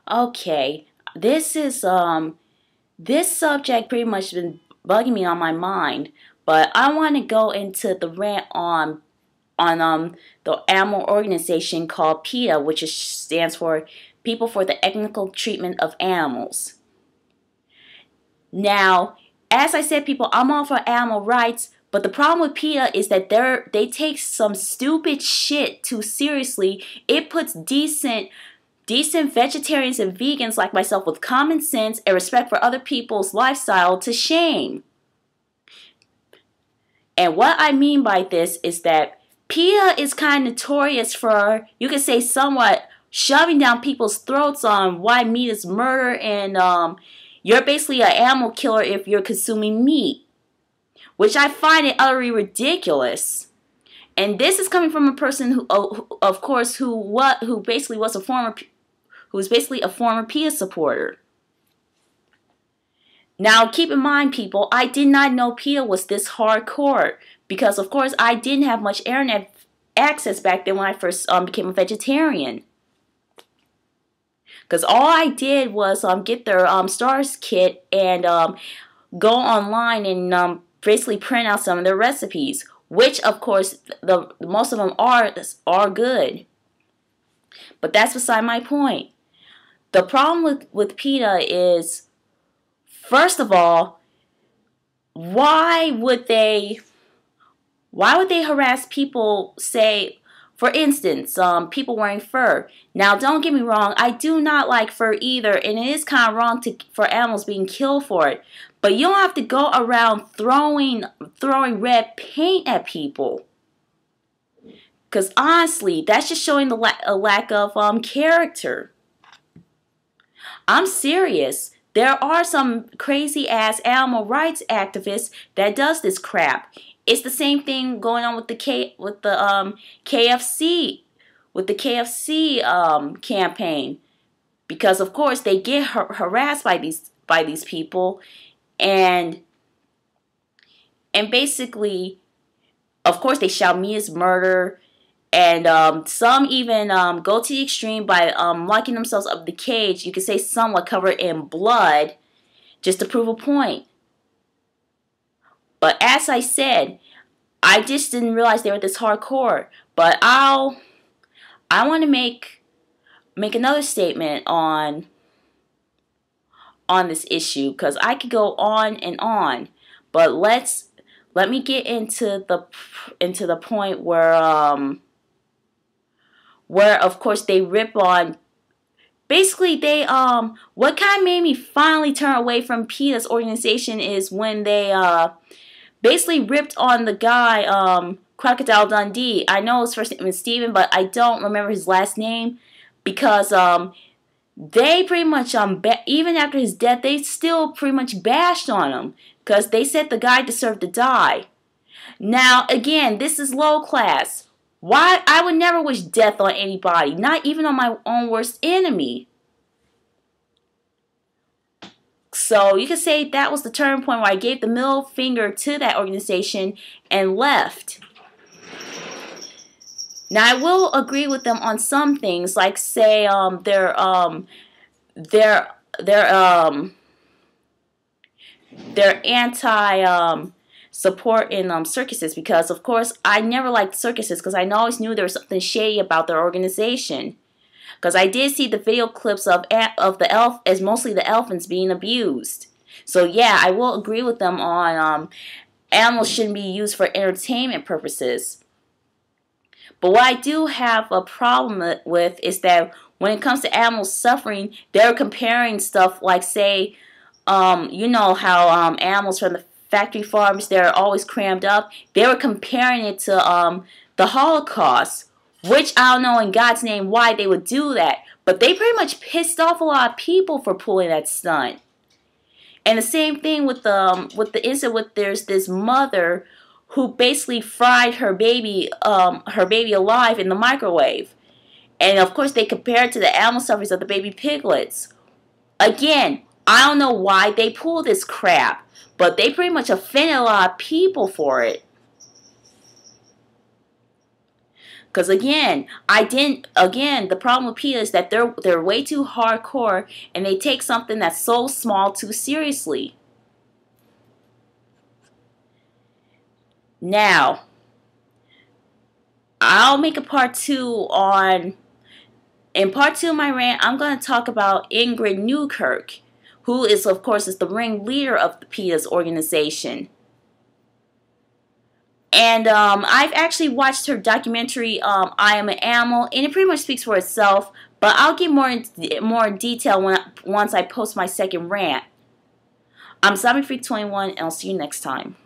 Okay, this subject pretty much been bugging me on my mind, but I want to go into the rant on the animal organization called Peta, stands for People for the Ethical Treatment of Animals. Now, as I said, people, I'm all for animal rights, but the problem with PETA is that they take some stupid shit too seriously. It puts decent vegetarians and vegans like myself with common sense and respect for other people's lifestyle to shame. And what I mean by this is that PETA is kind of notorious for, you could say, somewhat shoving down people's throats on why meat is murder and you're basically an animal killer if you're consuming meat, which I find it utterly ridiculous. And this is coming from a person who, of course, who basically was a former PETA supporter. Now, keep in mind, people, I did not know PETA was this hardcore because, of course, I didn't have much internet access back then when I first became a vegetarian. Because all I did was get their STARS kit and go online and basically print out some of their recipes, which, of course, most of them are good. But that's beside my point. The problem with PETA is, first of all, why would they harass people, say, for instance, people wearing fur? Now, don't get me wrong, I do not like fur either, and it is kind of wrong for animals being killed for it. But you don't have to go around throwing red paint at people. Because honestly, that's just showing a lack of character. I'm serious. There are some crazy ass animal rights activists that does this crap. It's the same thing going on with the KFC campaign, because of course they get harassed by these people, and basically, of course, they shout meat is murder, and some even go to the extreme by locking themselves up in the cage. You could say somewhat covered in blood, just to prove a point. But as I said, I just didn't realize they were this hardcore. But I want to make another statement on this issue, because I could go on and on. But let me get into the point where of course they rip on. Basically, what kind of made me finally turn away from PETA's organization is when they basically ripped on the guy, Crocodile Dundee. I know his first name is Steven, but I don't remember his last name, because they pretty much, even after his death, they still pretty much bashed on him, because they said the guy deserved to die. Now, again, this is low class. Why? I would never wish death on anybody, not even on my own worst enemy. So you could say that was the turning point where I gave the middle finger to that organization and left. Now, I will agree with them on some things, like say their anti support in circuses, because of course I never liked circuses, because I always knew there was something shady about their organization. Because I did see the video clips of mostly the elephants being abused. So yeah, I will agree with them on animals shouldn't be used for entertainment purposes. But what I do have a problem with is that when it comes to animals suffering, they're comparing stuff like, say, you know how animals from the factory farms, they're always crammed up. They were comparing it to the Holocaust, which I don't know in God's name why they would do that. But they pretty much pissed off a lot of people for pulling that stunt. And the same thing with the incident with there's this mother who basically fried her baby alive in the microwave. And of course they compared it to the animal sufferings of the baby piglets. Again, I don't know why they pull this crap, but they pretty much offended a lot of people for it. Because again, the problem with PETA is that they're way too hardcore, and they take something that's so small too seriously. Now, I'll make a part 2 on. In part 2 of my rant, I'm going to talk about Ingrid Newkirk, who is, of course, is the ringleader of the PETA's organization. And I've actually watched her documentary, I Am an Animal, and it pretty much speaks for itself. But I'll get more in detail once I post my second rant. I'm ZombieFreak21, and I'll see you next time.